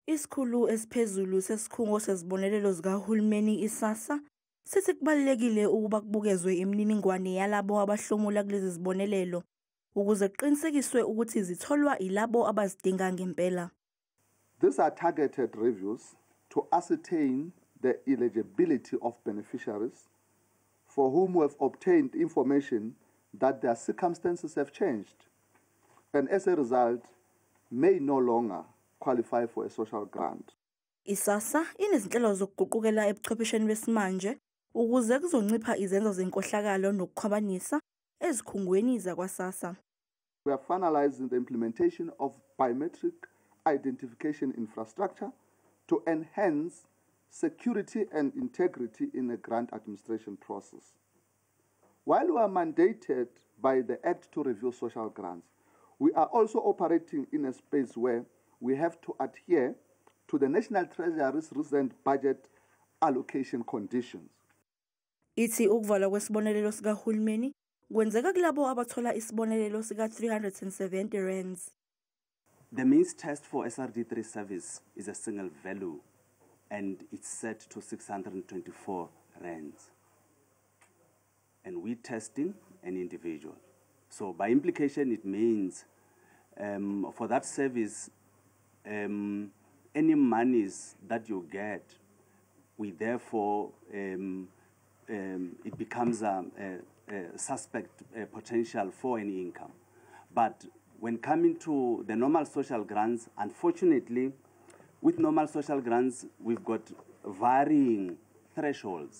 Isikhulu esiphezulu sesikhungo sezibonelelo zika hulumeni i-SASSA sithi kubalulekile ukuba kubukezwe imininingwane yalabo abahlomula kulezi zibonelelo ukuze kuqinisekiswe ukuthi zitholwa ilabo abazidinga ngempela. These are targeted reviews to ascertain the eligibility of beneficiaries for whom we have obtained information that their circumstances have changed and as a result may no longer qualify for a social grant. I-SASSA inezinhlelo zokuguqukela ebuchwephesheni besimanje ukuze kuzoncipha izenzo zenkohlakalo nokukhwabanisa ezikhungweni zakwa-SASSA. We are finalizing the implementation of biometric identification infrastructure to enhance security and integrity in the grant administration process. While we are mandated by the Act to review social grants, we are also operating in a space where we have to adhere to the National Treasury's recent budget allocation conditions. Ithi ukuvalwa kwesibonelelo sika hulumeni kwenzeka kulabo abathola isibonelelo sika 370 rands. The means test for SRD3 service is a single value and it's set to 624 rands. And we're testing an individual. So by implication, it means for that service, any monies that you get, we therefore, it becomes a suspect potential for any income. But when coming to the normal social grants, unfortunately, with normal social grants, we've got varying thresholds.